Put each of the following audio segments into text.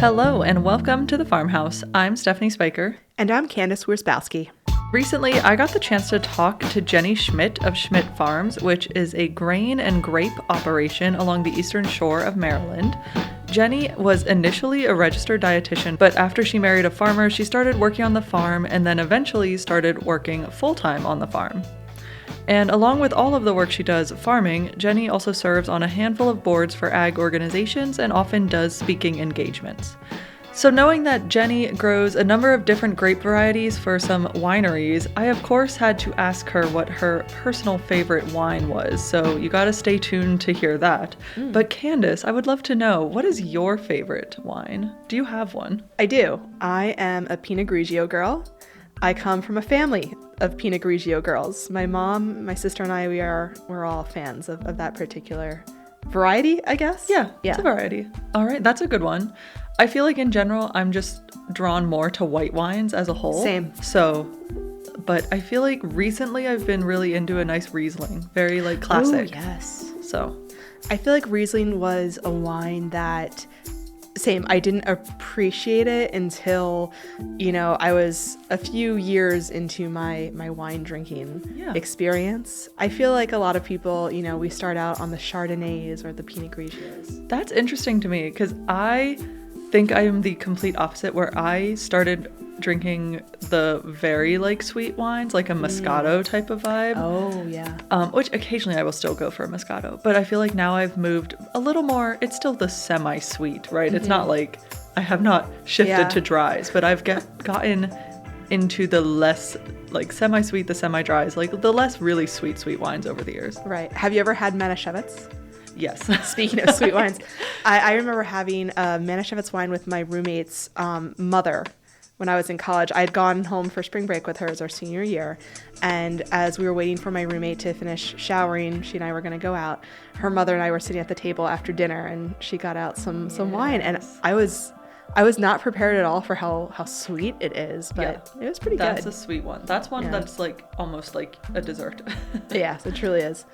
Hello and welcome to the Farmhouse. I'm Stephanie Spiker. And I'm Candace Wierzbowski. Recently, I got the chance to talk to Jennie Schmidt of Schmidt Farms, which is a grain and grape operation along the eastern shore of Maryland. Jennie was initially a registered dietitian, but after she married a farmer, she started working on the farm and then eventually started working full-time on the farm. And along with all of the work she does farming, Jennie also serves on a handful of boards for ag organizations and often does speaking engagements. So knowing that Jennie grows a number of different grape varieties for some wineries, I of course had to ask her what her personal favorite wine was. So you gotta stay tuned to hear that. But Candace, I would love to know, what is your favorite wine? Do you have one? I do. I am a Pinot Grigio girl. I come from a family of Pinot Grigio girls. My mom, my sister, and I, we're all fans of that particular variety, I guess. Yeah, it's a variety. All right, that's a good one. I feel like in general, I'm just drawn more to white wines as a whole. Same. So, but I feel like recently I've been really into a nice Riesling. Very like classic. Oh, yes. So. I feel like Riesling was a wine that, I didn't appreciate it until, I was a few years into my wine drinking experience. I feel like a lot of people, we start out on the Chardonnays or the Pinot Grigios. That's interesting to me because I think I am the complete opposite, where I started drinking the very sweet wines, like a Moscato type of vibe. Oh, yeah. Which occasionally I will still go for a Moscato, but I feel like now I've moved a little more, it's still the semi-sweet, right? Mm-hmm. It's not like I have not shifted to dries, but I've gotten into the less semi-sweet, the semi-dries, the less really sweet wines over the years. Right. Have you ever had Manischewitz? Yes. Speaking of sweet wines, I remember having a Manischewitz wine with my roommate's mother when I was in college. I had gone home for spring break with her as our senior year, and as we were waiting for my roommate to finish showering, she and I were going to go out. Her mother and I were sitting at the table after dinner, and she got out some wine, and I was not prepared at all for how sweet it is, but it was pretty good. That's a sweet one. That's one that's almost like a dessert. Yes, it truly is.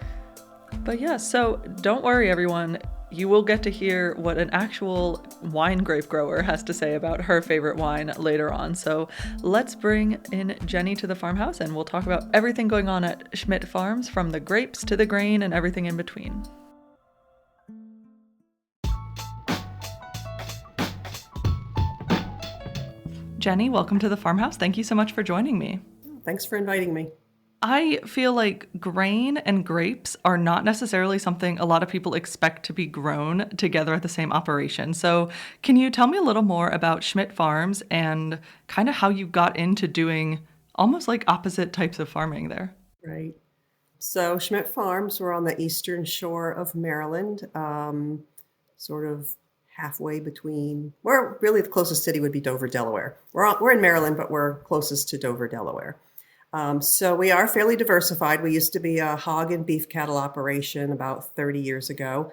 But yeah, so don't worry, everyone. You will get to hear what an actual wine grape grower has to say about her favorite wine later on. So let's bring in Jennie to the farmhouse and we'll talk about everything going on at Schmidt Farms, from the grapes to the grain and everything in between. Jennie, welcome to the farmhouse. Thank you so much for joining me. Thanks for inviting me. I feel like grain and grapes are not necessarily something a lot of people expect to be grown together at the same operation. So can you tell me a little more about Schmidt Farms and kind of how you got into doing almost like opposite types of farming there? Right. So Schmidt Farms, we're on the eastern shore of Maryland, sort of halfway between, well, really the closest city would be Dover, Delaware. We're in Maryland, but we're closest to Dover, Delaware. So we are fairly diversified. We used to be a hog and beef cattle operation about 30 years ago,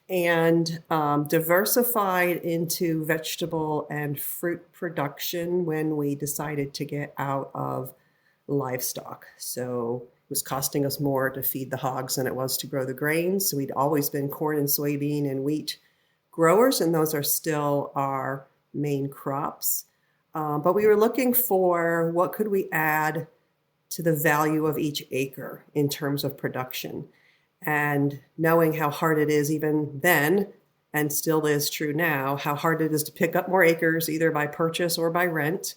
and diversified into vegetable and fruit production when we decided to get out of livestock. So it was costing us more to feed the hogs than it was to grow the grains. So we'd always been corn and soybean and wheat growers, and those are still our main crops. But we were looking for what could we add to the value of each acre in terms of production. And knowing how hard it is even then, and still is true now, how hard it is to pick up more acres, either by purchase or by rent.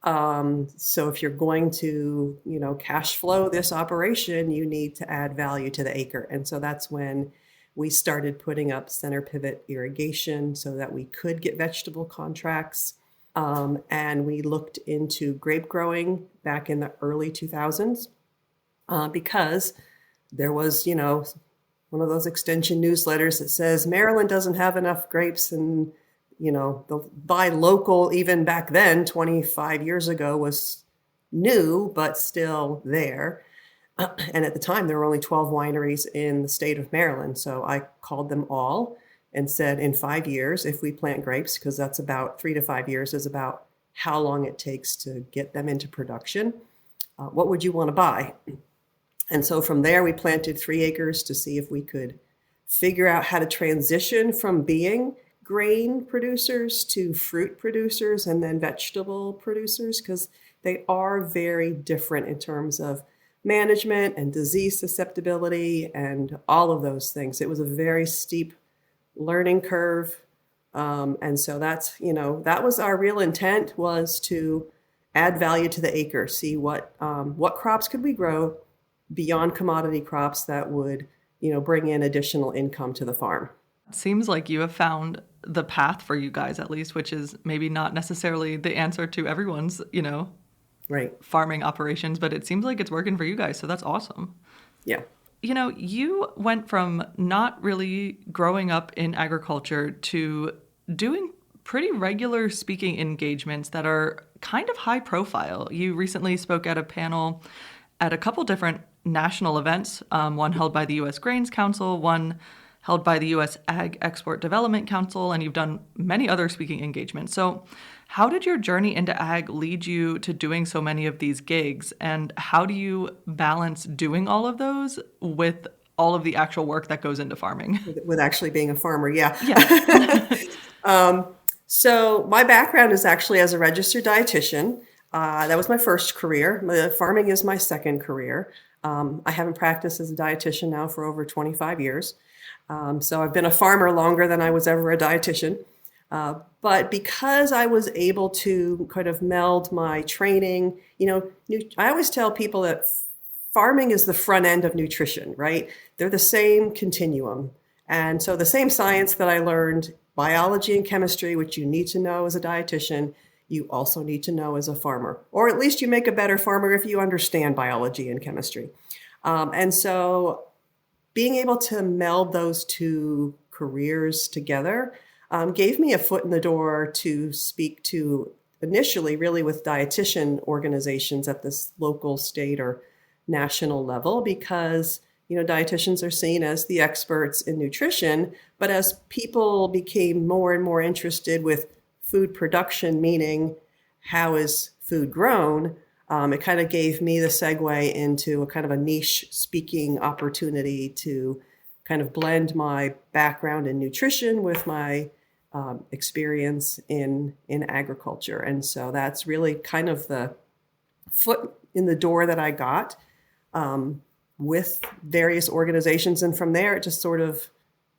So if you're going to, cash flow this operation, you need to add value to the acre. And so that's when we started putting up center pivot irrigation so that we could get vegetable contracts. And we looked into grape growing back in the early 2000s because there was, one of those extension newsletters that says Maryland doesn't have enough grapes, and, the buy local, even back then, 25 years ago, was new, but still there. And at the time, there were only 12 wineries in the state of Maryland. So I called them all and said, in 5 years, if we plant grapes, because that's about 3 to 5 years is about how long it takes to get them into production, what would you want to buy? And so from there, we planted 3 acres to see if we could figure out how to transition from being grain producers to fruit producers and then vegetable producers, because they are very different in terms of management and disease susceptibility and all of those things. It was a very steep learning curve. And so that's, that was our real intent, was to add value to the acre, see what crops could we grow beyond commodity crops that would, bring in additional income to the farm. It seems like you have found the path for you guys, at least, which is maybe not necessarily the answer to everyone's, right, farming operations, but it seems like it's working for you guys. So that's awesome. Yeah. You went from not really growing up in agriculture to doing pretty regular speaking engagements that are kind of high profile. You recently spoke at a panel at a couple different national events, one held by the U.S. Grains Council, one held by the U.S. Ag Export Development Council, and you've done many other speaking engagements. So how did your journey into ag lead you to doing so many of these gigs? And how do you balance doing all of those with all of the actual work that goes into farming? With actually being a farmer, yeah. Yeah. So my background is actually as a registered dietitian. That was my first career. Farming is my second career. I haven't practiced as a dietitian now for over 25 years. So I've been a farmer longer than I was ever a dietitian. But because I was able to kind of meld my training, I always tell people that farming is the front end of nutrition, right? They're the same continuum. And so the same science that I learned, biology and chemistry, which you need to know as a dietitian, you also need to know as a farmer, or at least you make a better farmer if you understand biology and chemistry. And so being able to meld those two careers together gave me a foot in the door to speak to initially really with dietitian organizations at this local, state, or national level, because dietitians are seen as the experts in nutrition. But as people became more and more interested with food production, meaning how is food grown, it kind of gave me the segue into a kind of a niche speaking opportunity to kind of blend my background in nutrition with my experience in agriculture. And so that's really kind of the foot in the door that I got with various organizations. And from there, it just sort of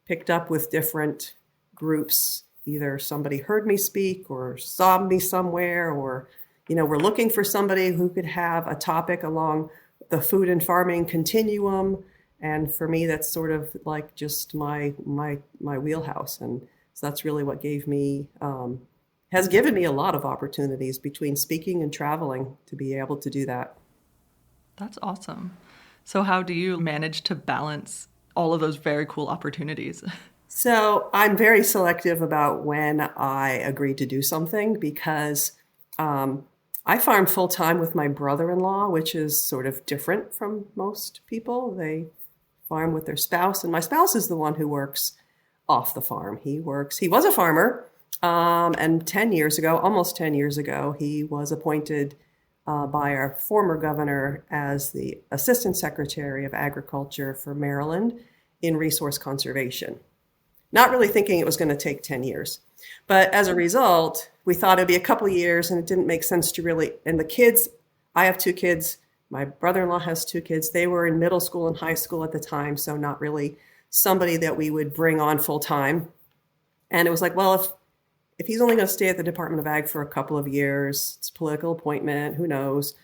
picked up with different groups. Either somebody heard me speak or saw me somewhere, or, we're looking for somebody who could have a topic along the food and farming continuum. And for me, that's sort of like just my wheelhouse. And so that's really what has given me a lot of opportunities between speaking and traveling to be able to do that. That's awesome. So how do you manage to balance all of those very cool opportunities? So I'm very selective about when I agree to do something, because I farm full time with my brother-in-law, which is sort of different from most people. They farm with their spouse, and my spouse is the one who works off the farm. He was a farmer, and almost 10 years ago, he was appointed by our former governor as the Assistant Secretary of Agriculture for Maryland in resource conservation. Not really thinking it was going to take 10 years. But as a result, we thought it'd be a couple of years, and it didn't make sense to really, and the kids, I have 2 kids, my brother-in-law has 2 kids. They were in middle school and high school at the time, so not really somebody that we would bring on full time. And it was like, well, if he's only going to stay at the Department of Ag for a couple of years, it's a political appointment, who knows?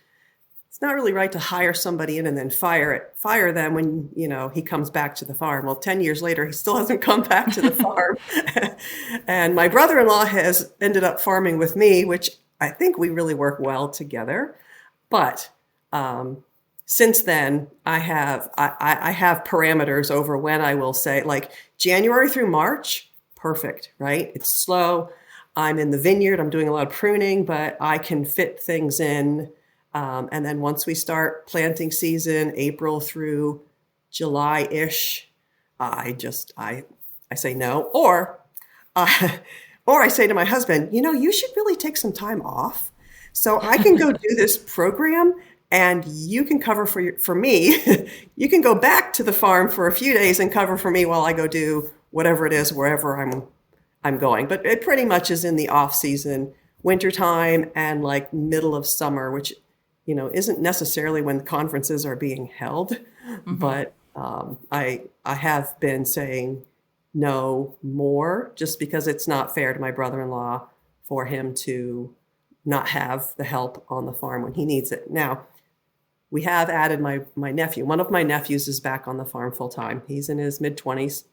It's not really right to hire somebody in and then fire them when, he comes back to the farm. Well, 10 years later, he still hasn't come back to the farm. And my brother-in-law has ended up farming with me, which I think we really work well together. But since then, I have parameters over when I will say, like January through March, perfect, right? It's slow. I'm in the vineyard. I'm doing a lot of pruning, but I can fit things in. And then once we start planting season, April through July-ish, I say no. Or I say to my husband, you should really take some time off so I can go do this program, and you can cover for me. You can go back to the farm for a few days and cover for me while I go do whatever it is, wherever I'm going. But it pretty much is in the off season, wintertime and like middle of summer, which, isn't necessarily when conferences are being held. But I have been saying no more just because it's not fair to my brother-in-law for him to not have the help on the farm when he needs it. Now, we have added my nephew. One of my nephews is back on the farm full time. He's in his mid-20s.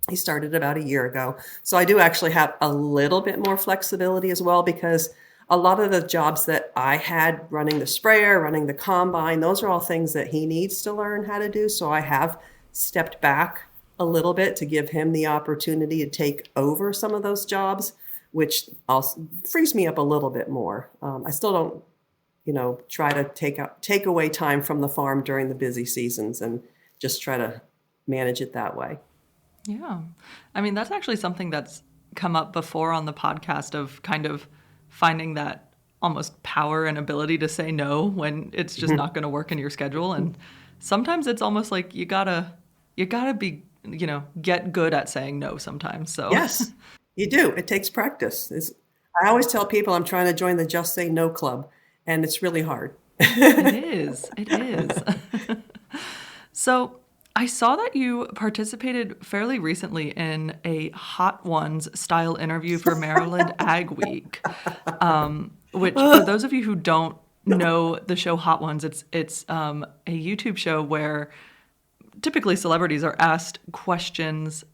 He started about a year ago. So I do actually have a little bit more flexibility as well, because a lot of the jobs that I had, running the sprayer, running the combine, those are all things that he needs to learn how to do. So I have stepped back a little bit to give him the opportunity to take over some of those jobs, which also frees me up a little bit more. I still don't, try to take away time from the farm during the busy seasons, and just try to manage it that way. Yeah. I mean, that's actually something that's come up before on the podcast, of kind of finding that almost power and ability to say no when it's just not going to work in your schedule. And sometimes it's almost like you gotta be, get good at saying no sometimes. So yes, you do. It takes practice. I always tell people I'm trying to join the Just Say No Club, and it's really hard. It is. So I saw that you participated fairly recently in a Hot Ones style interview for Maryland Ag Week, which, for those of you who don't know the show Hot Ones, it's a YouTube show where typically celebrities are asked questions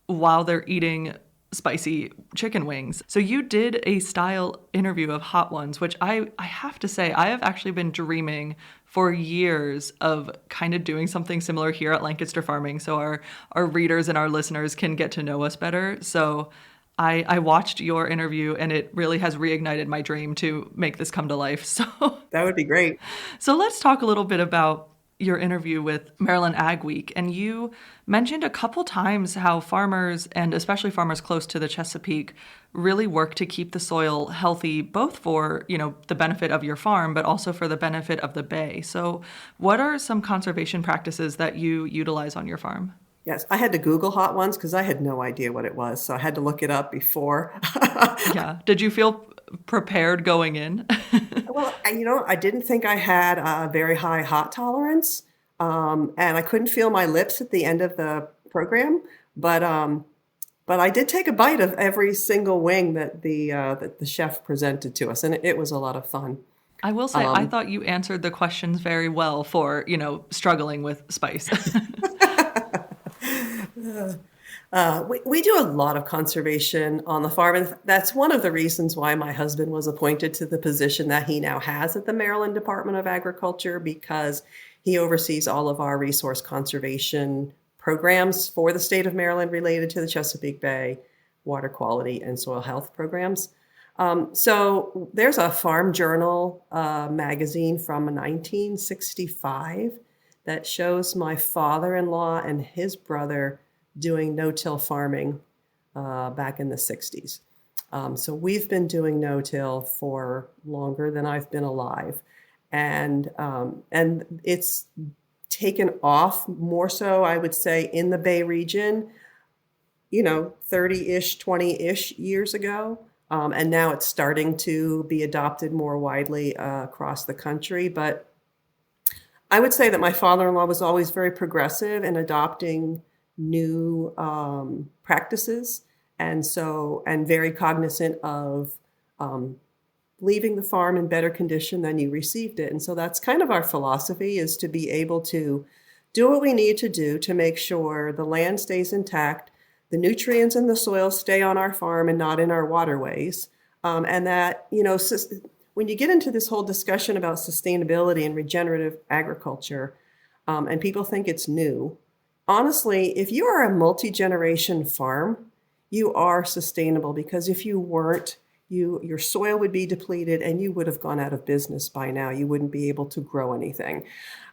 while they're eating spicy chicken wings. So you did a style interview of Hot Ones, which I have to say, I have actually been dreaming for years of kind of doing something similar here at Lancaster Farming, so our readers and our listeners can get to know us better. So I watched your interview, and it really has reignited my dream to make this come to life. So that would be great. So let's talk a little bit about your interview with Maryland Ag Week. And you mentioned a couple times how farmers, and especially farmers close to the Chesapeake, really work to keep the soil healthy, both for, the benefit of your farm, but also for the benefit of the bay. So what are some conservation practices that you utilize on your farm? Yes, I had to Google Hot Ones because I had no idea what it was. So I had to look it up before. Yeah. Did you feel prepared going in? Well, I didn't think I had a very high hot tolerance, and I couldn't feel my lips at the end of the program. But I did take a bite of every single wing that the chef presented to us, and it was a lot of fun. I will say, I thought you answered the questions very well for, struggling with spice. We do a lot of conservation on the farm, and that's one of the reasons why my husband was appointed to the position that he now has at the Maryland Department of Agriculture, because he oversees all of our resource conservation programs for the state of Maryland related to the Chesapeake Bay, water quality and soil health programs. So there's a Farm Journal magazine from 1965 that shows my father-in-law and his brother doing no-till farming back in the 60s. So we've been doing no-till for longer than I've been alive. And it's taken off more so, I would say, in the Bay region, 30-ish, 20-ish years ago. And now it's starting to be adopted more widely across the country. But I would say that my father-in-law was always very progressive in adopting new practices, and very cognizant of leaving the farm in better condition than you received it. And so that's kind of our philosophy, is to be able to do what we need to do to make sure the land stays intact, the nutrients in the soil stay on our farm and not in our waterways, and that, when you get into this whole discussion about sustainability and regenerative agriculture, and people think it's new, honestly, if you are a multi-generation farm, you are sustainable, because if you weren't, your soil would be depleted and you would have gone out of business by now. You wouldn't be able to grow anything.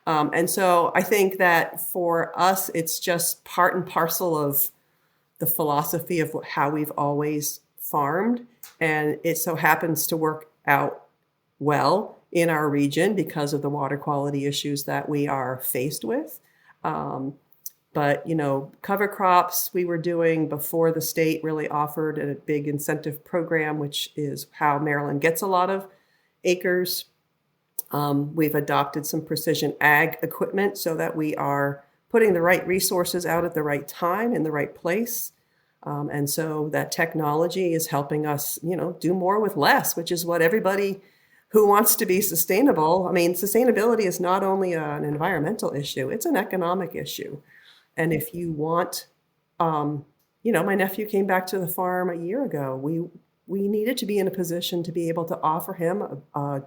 And so I think that for us, it's just part and parcel of the philosophy of how we've always farmed. And it so happens to work out well in our region because of the water quality issues that we are faced with. But, cover crops we were doing before the state really offered a big incentive program, which is how Maryland gets a lot of acres. We've adopted some precision ag equipment so that we are putting the right resources out at the right time in the right place. And so that technology is helping us, do more with less, which is what everybody who wants to be sustainable. I mean, sustainability is not only an environmental issue, it's an economic issue. And if you want, my nephew came back to the farm a year ago. We needed to be in a position to be able to offer him a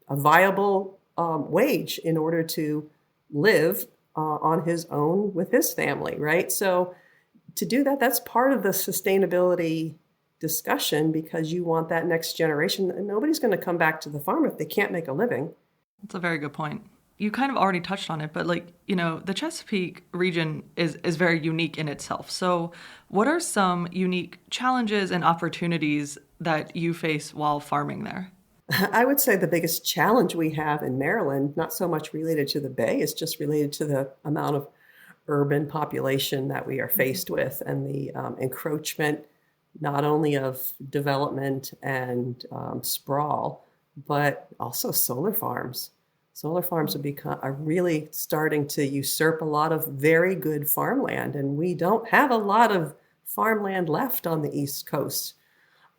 viable wage in order to live on his own with his family, right? So to do that, that's part of the sustainability discussion, because you want that next generation. And nobody's going to come back to the farm if they can't make a living. That's a very good point. You kind of already touched on it, but the Chesapeake region is very unique in itself. So what are some unique challenges and opportunities that you face while farming there? I would say the biggest challenge we have in Maryland, not so much related to the Bay, is just related to the amount of urban population that we are faced with, and the encroachment, not only of development and sprawl, but also solar farms. Solar farms are really starting to usurp a lot of very good farmland, and we don't have a lot of farmland left on the East Coast.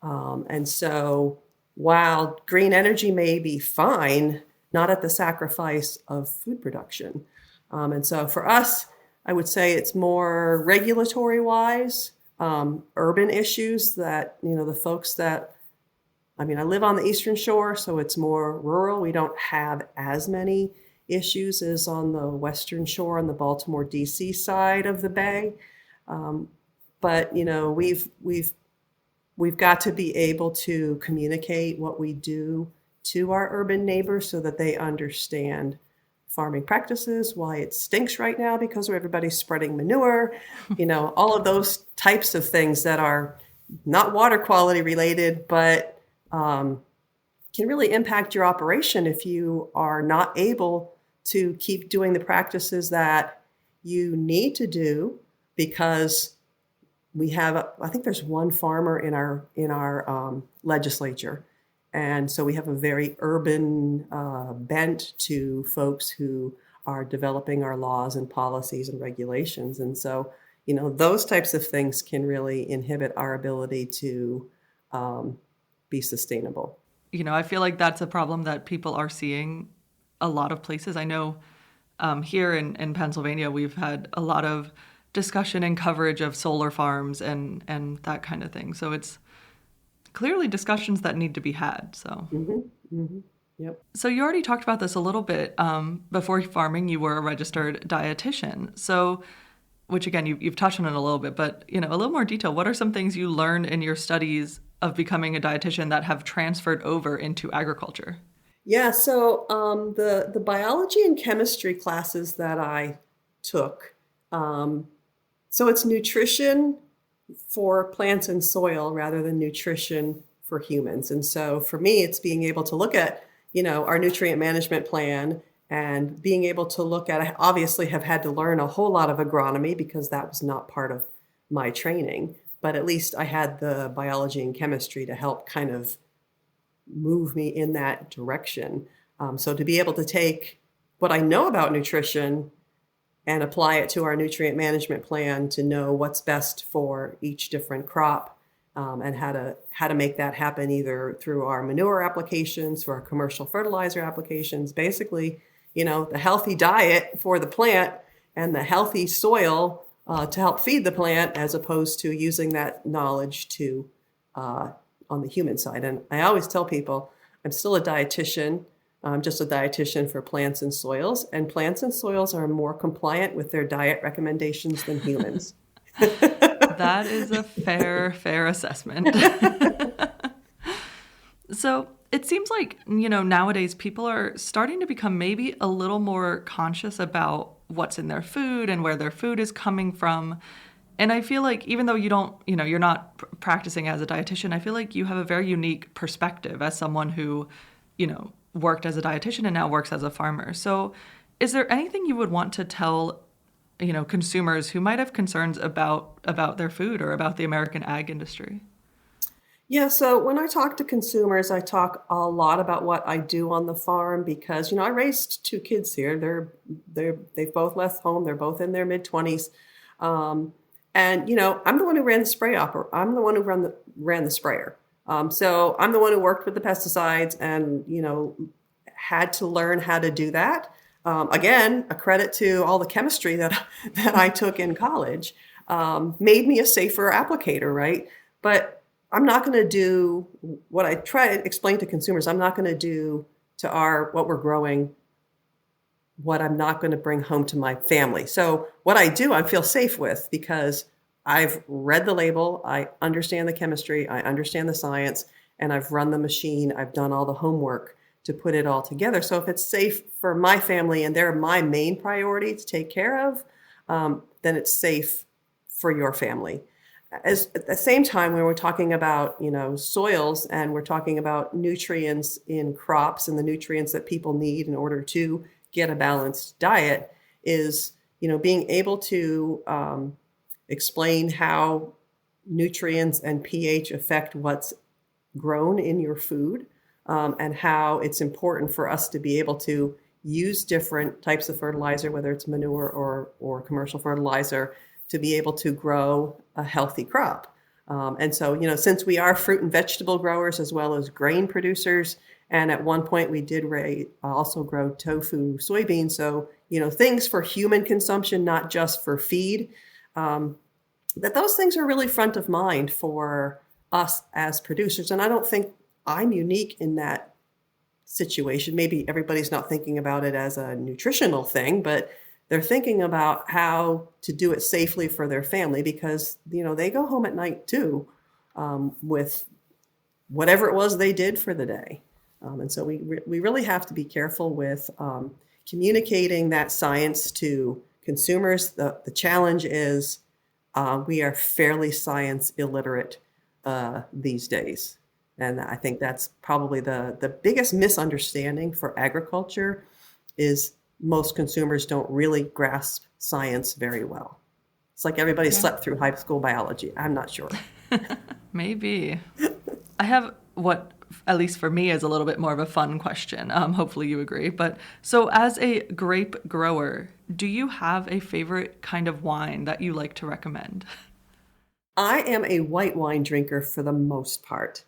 And so while green energy may be fine, not at the sacrifice of food production. And so for us, I would say it's more regulatory wise, urban issues that, the folks that, I live on the Eastern Shore, so it's more rural. We don't have as many issues as on the Western Shore on the Baltimore, D.C. side of the Bay. But, we've got to be able to communicate what we do to our urban neighbors so that they understand farming practices, why it stinks right now because everybody's spreading manure, all of those types of things that are not water quality related, but can really impact your operation if you are not able to keep doing the practices that you need to do, because we have, I think there's one farmer in our legislature. And so we have a very urban bent to folks who are developing our laws and policies and regulations. And so, those types of things can really inhibit our ability to be sustainable. I feel like that's a problem that people are seeing a lot of places. I know here in Pennsylvania, we've had a lot of discussion and coverage of solar farms and that kind of thing. So it's clearly discussions that need to be had. So, Yep. So you already talked about this a little bit. Before farming, you were a registered dietitian. So, which again, you've touched on it a little bit, but a little more detail. What are some things you learned in your studies of becoming a dietitian that have transferred over into agriculture? Yeah, so the biology and chemistry classes that I took, so it's nutrition for plants and soil rather than nutrition for humans. And so for me, it's being able to look at, our nutrient management plan, and being able to look at, I obviously have had to learn a whole lot of agronomy because that was not part of my training, but at least I had the biology and chemistry to help kind of move me in that direction. So to be able to take what I know about nutrition and apply it to our nutrient management plan to know what's best for each different crop, and how to make that happen either through our manure applications, through our commercial fertilizer applications, basically, the healthy diet for the plant and the healthy soil to help feed the plant, as opposed to using that knowledge to on the human side. And I always tell people I'm still a dietitian. I'm just a dietitian for plants and soils, and plants and soils are more compliant with their diet recommendations than humans. That is a fair assessment. So it seems like, nowadays people are starting to become maybe a little more conscious about what's in their food and where their food is coming from. And I feel like even though you don't, you're not practicing as a dietitian, I feel like you have a very unique perspective as someone who, worked as a dietitian and now works as a farmer. So is there anything you would want to tell consumers who might have concerns about their food or about the American ag industry? Yeah, so when I talk to consumers, I talk a lot about what I do on the farm because, I raised two kids here. They've both left home. They're both in their mid-20s. And I'm the one who ran the I'm the one who ran the sprayer. So I'm the one who worked with the pesticides and, had to learn how to do that. Again, a credit to all the chemistry that I took in college, made me a safer applicator, right? But I'm not going to do what I try to explain to consumers. I'm not going to do to what we're growing what I'm not going to bring home to my family. So what I do, I feel safe with because I've read the label, I understand the chemistry, I understand the science, and I've run the machine. I've done all the homework to put it all together. So if it's safe for my family and they're my main priority to take care of, then it's safe for your family. At the same time, when we're talking about, soils and we're talking about nutrients in crops and the nutrients that people need in order to get a balanced diet is, being able to explain how nutrients and pH affect what's grown in your food, and how it's important for us to be able to use different types of fertilizer, whether it's manure or commercial fertilizer, to be able to grow a healthy crop. And so, since we are fruit and vegetable growers as well as grain producers, and at one point we did also grow tofu, soybeans, so, things for human consumption, not just for feed, that those things are really front of mind for us as producers. And I don't think I'm unique in that situation. Maybe everybody's not thinking about it as a nutritional thing, but they're thinking about how to do it safely for their family because, they go home at night too, with whatever it was they did for the day. And so we really have to be careful with communicating that science to consumers. The challenge is we are fairly science illiterate these days. And I think that's probably the biggest misunderstanding for agriculture is most consumers don't really grasp science very well. It's like everybody slept through high school biology. I'm not sure. Maybe. I have what, at least for me, is a little bit more of a fun question. Hopefully you agree. But so as a grape grower, do you have a favorite kind of wine that you like to recommend? I am a white wine drinker for the most part.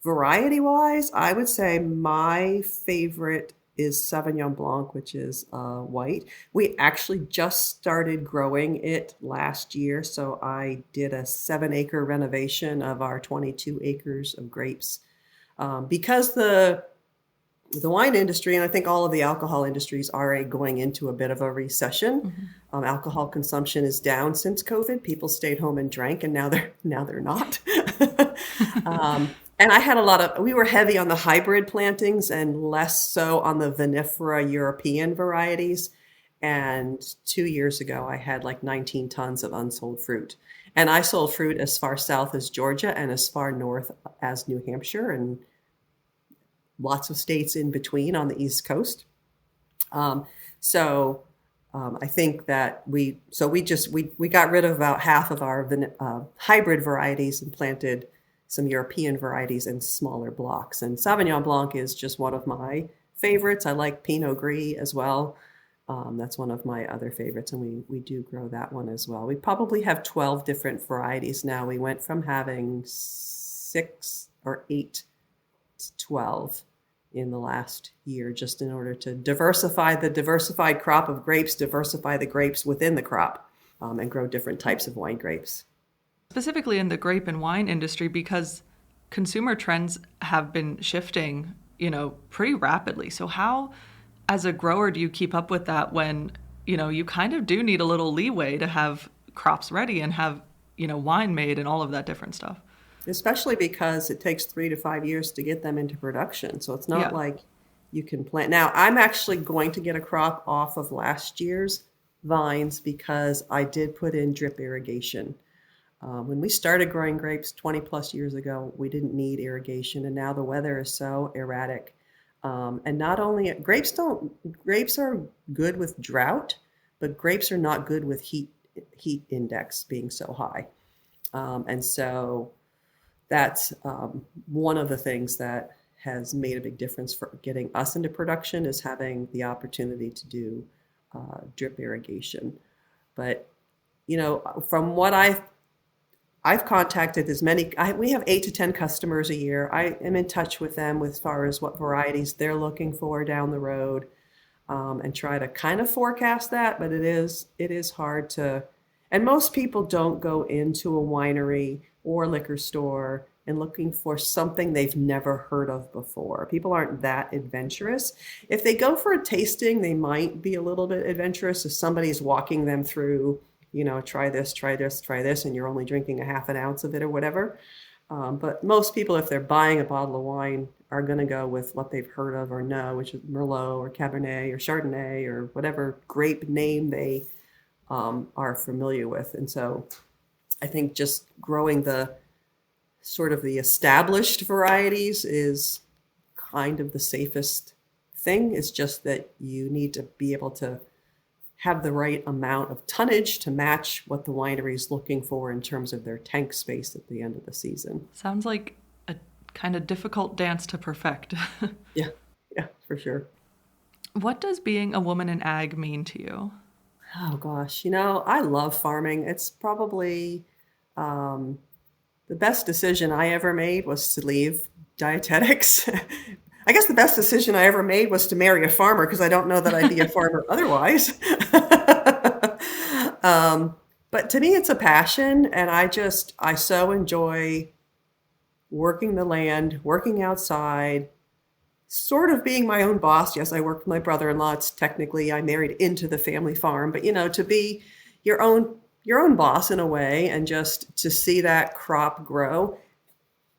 Variety-wise, I would say my favorite is Sauvignon Blanc, which is white. We actually just started growing it last year, so I did a 7-acre renovation of our 22 acres of grapes. Because the wine industry, and I think all of the alcohol industries are going into a bit of a recession. Mm-hmm. Alcohol consumption is down since COVID. People stayed home and drank, and now they're not. And I had we were heavy on the hybrid plantings and less so on the vinifera European varieties. And 2 years ago, I had like 19 tons of unsold fruit. And I sold fruit as far south as Georgia and as far north as New Hampshire and lots of states in between on the East Coast. I think that we got rid of about half of our hybrid varieties and planted some European varieties in smaller blocks. And Sauvignon Blanc is just one of my favorites. I like Pinot Gris as well. That's one of my other favorites, and we do grow that one as well. We probably have 12 different varieties now. We went from having 6 or 8 to 12 in the last year, just in order to diversify the diversified crop of grapes, diversify the grapes within the crop, and grow different types of wine grapes. Specifically in the grape and wine industry, because consumer trends have been shifting, pretty rapidly. So how, as a grower, do you keep up with that when, you kind of do need a little leeway to have crops ready and have, wine made and all of that different stuff? Especially because it takes 3 to 5 years to get them into production. So it's not like you can plant. Now, I'm actually going to get a crop off of last year's vines because I did put in drip irrigation. When we started growing grapes 20 plus years ago, we didn't need irrigation. And now the weather is so erratic And not only grapes are good with drought, but grapes are not good with heat index being so high. And so that's one of the things that has made a big difference for getting us into production, is having the opportunity to do drip irrigation. But, from what I've contacted we have 8 to 10 customers a year. I am in touch with them as far as what varieties they're looking for down the road, and try to kind of forecast that. But it is hard to, and most people don't go into a winery or liquor store and looking for something they've never heard of before. People aren't that adventurous. If they go for a tasting, they might be a little bit adventurous if somebody's walking them through, try this, try this, try this, and you're only drinking a half an ounce of it or whatever. But most people, if they're buying a bottle of wine, are going to go with what they've heard of or know, which is Merlot or Cabernet or Chardonnay or whatever grape name they are familiar with. And so I think just growing the established varieties is kind of the safest thing. It's just that you need to be able to have the right amount of tonnage to match what the winery is looking for in terms of their tank space at the end of the season. Sounds like a kind of difficult dance to perfect. Yeah, for sure. What does being a woman in ag mean to you? Oh gosh, I love farming. It's probably the best decision I ever made was to leave dietetics. I guess the best decision I ever made was to marry a farmer, because I don't know that I'd be a farmer otherwise. But to me, it's a passion, and I so enjoy working the land, working outside, sort of being my own boss. Yes, I work with my brother-in-law. It's technically, I married into the family farm, but to be your own boss in a way, and just to see that crop grow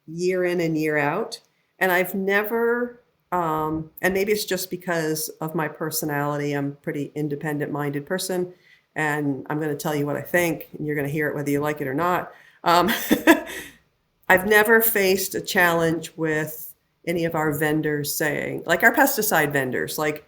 year in and year out. And I've never, and maybe it's just because of my personality, I'm a pretty independent-minded person, and I'm going to tell you what I think, and you're going to hear it whether you like it or not. I've never faced a challenge with any of our vendors saying, like our pesticide vendors, like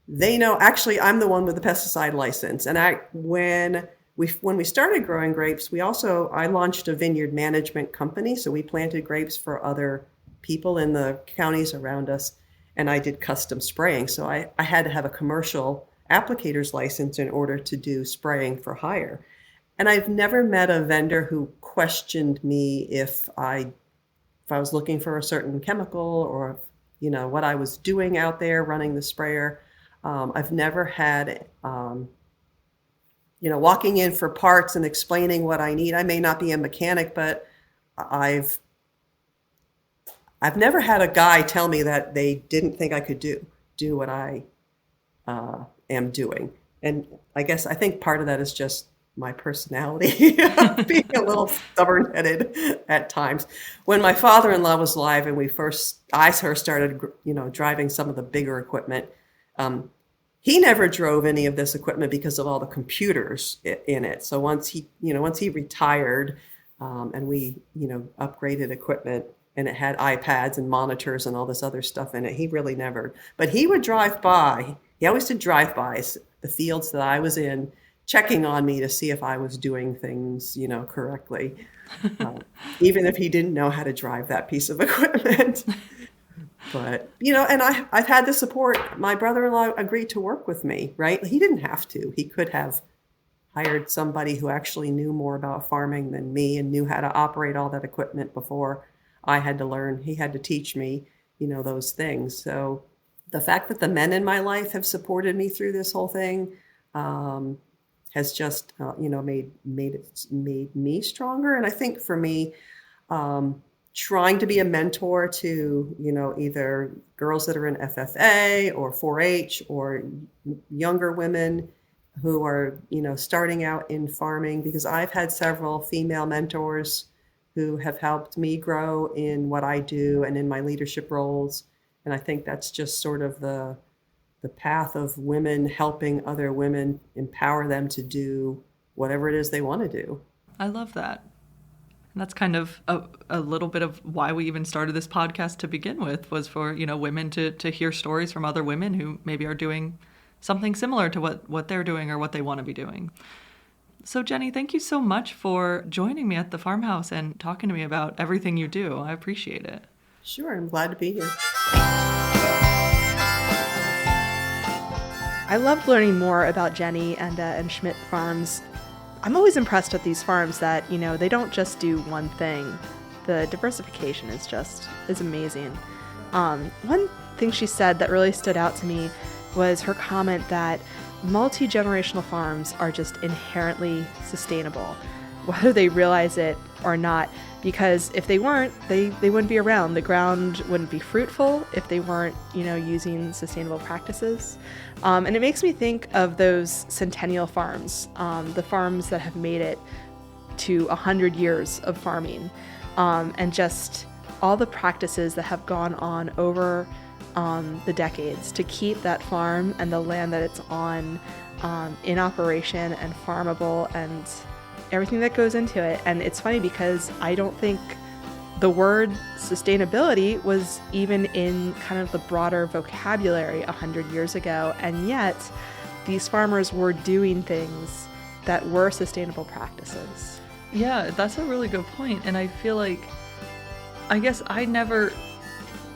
they know, actually, I'm the one with the pesticide license. And when we started growing grapes, I launched a vineyard management company. So we planted grapes for other people in the counties around us, and I did custom spraying. So I had to have a commercial applicator's license in order to do spraying for hire. And I've never met a vendor who questioned me if I was looking for a certain chemical, or what I was doing out there running the sprayer. I've never had walking in for parts and explaining what I need. I may not be a mechanic, but I've never had a guy tell me that they didn't think I could do what I am doing. And I think part of that is just my personality, being a little stubborn-headed at times. When my father-in-law was alive and I first started, driving some of the bigger equipment, he never drove any of this equipment because of all the computers in it. So once he retired, and we, upgraded equipment, and it had iPads and monitors and all this other stuff in it, he really never. But he would drive by. He always did drive-bys, the fields that I was in, checking on me to see if I was doing things, correctly, even if he didn't know how to drive that piece of equipment. But, and I've had the support. My brother-in-law agreed to work with me, right? He didn't have to. He could have hired somebody who actually knew more about farming than me and knew how to operate all that equipment before I had to learn. He had to teach me, those things. So the fact that the men in my life have supported me through this whole thing has just, made me stronger. And I think for me, trying to be a mentor to, either girls that are in FFA or 4-H, or younger women who are, starting out in farming, because I've had several female mentors who have helped me grow in what I do and in my leadership roles. And I think that's just sort of the path of women helping other women, empower them to do whatever it is they want to do. I love that. And that's kind of a little bit of why we even started this podcast to begin with, was for, women to hear stories from other women who maybe are doing something similar to what they're doing or what they want to be doing. So Jennie, thank you so much for joining me at the farmhouse and talking to me about everything you do. I appreciate it. Sure, I'm glad to be here. I loved learning more about Jennie and Schmidt Farms. I'm always impressed at these farms that, they don't just do one thing. The diversification is amazing. One thing she said that really stood out to me was her comment that multi-generational farms are just inherently sustainable, whether they realize it or not, because if they weren't, they wouldn't be around. The ground wouldn't be fruitful if they weren't, using sustainable practices. And it makes me think of those centennial farms, the farms that have made it to 100 years of farming, and just all the practices that have gone on over the decades to keep that farm and the land that it's on in operation and farmable and everything that goes into it. And it's funny because I don't think the word sustainability was even in kind of the broader vocabulary 100 years ago, and yet these farmers were doing things that were sustainable practices. Yeah, that's a really good point. And I feel like, I guess I never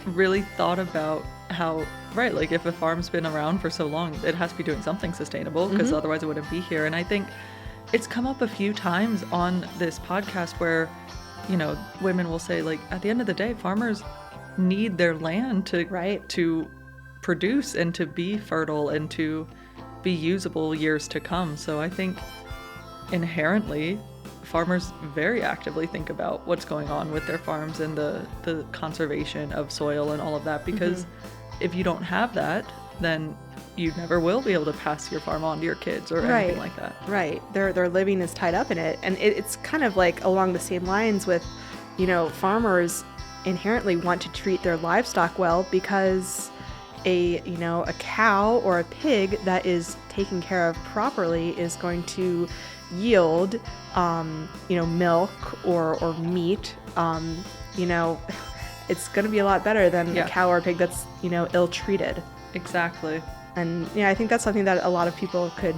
really thought about how, right, like if a farm's been around for so long, it has to be doing something sustainable, because otherwise it wouldn't be here. And I think it's come up a few times on this podcast where, women will say, like, at the end of the day, farmers need their land to produce and to be fertile and to be usable years to come. So I think inherently farmers very actively think about what's going on with their farms and the conservation of soil and all of that, because if you don't have that, then you never will be able to pass your farm on to your kids or anything like that. Right. Their living is tied up in it. And it's kind of like along the same lines with, farmers inherently want to treat their livestock well, because a cow or a pig that is taken care of properly is going to yield, milk or meat. It's going to be a lot better than a cow or a pig that's, ill-treated. Exactly. And I think that's something that a lot of people could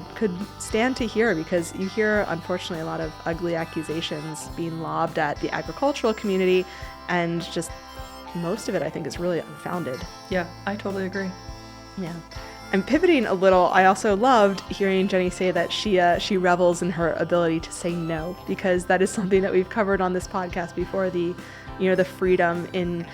stand to hear, because you hear, unfortunately, a lot of ugly accusations being lobbed at the agricultural community, and just most of it, I think, is really unfounded. Yeah, I totally agree. Yeah. I'm pivoting a little. I also loved hearing Jennie say that she revels in her ability to say no, because that is something that we've covered on this podcast before, the freedom in,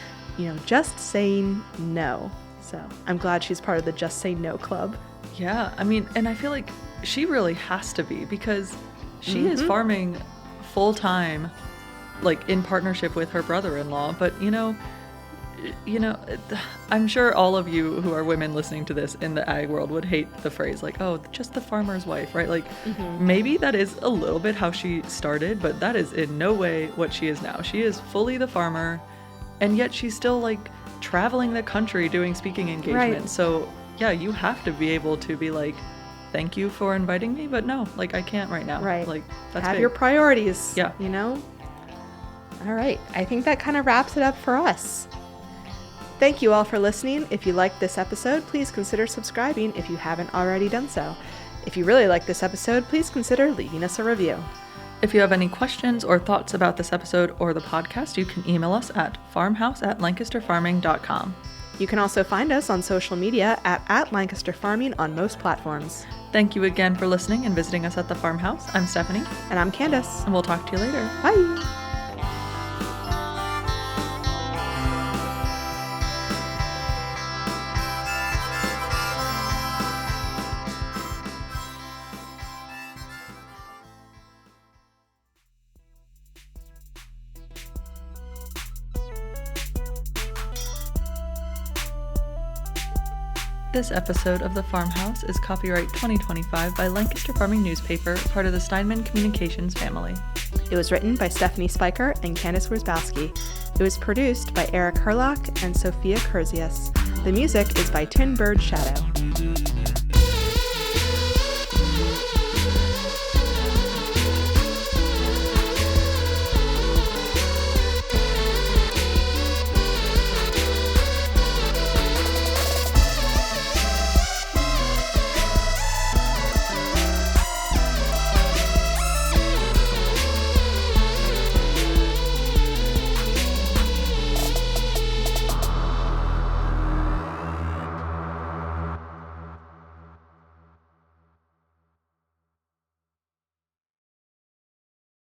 just saying no. So I'm glad she's part of the Just Say No Club. Yeah, I mean, and I feel like she really has to be, because she is farming full time, like in partnership with her brother-in-law. But, I'm sure all of you who are women listening to this in the ag world would hate the phrase like, oh, just the farmer's wife, right? Like maybe that is a little bit how she started, but that is in no way what she is now. She is fully the farmer, and yet she's still like traveling the country doing speaking engagements. Right. So yeah, you have to be able to be like, thank you for inviting me, but no, like I can't right now. Right. Like that's have big. Your priorities. Yeah. All right. I think that kind of wraps it up for us. Thank you all for listening. If you liked this episode, please consider subscribing if you haven't already done so. If you really like this episode, please consider leaving us a review. If you have any questions or thoughts about this episode or the podcast, you can email us at farmhouse@lancasterfarming.com. You can also find us on social media at Lancaster Farming on most platforms. Thank you again for listening and visiting us at the farmhouse. I'm Stephanie. And I'm Candace. And we'll talk to you later. Bye. This episode of The Farmhouse is copyright 2025 by Lancaster Farming Newspaper, part of the Steinman Communications family. It was written by Stephanie Spiker and Candace Wierzbowski. It was produced by Eric Herlock and Sophia Kurzius. The music is by Tin Bird Shadow.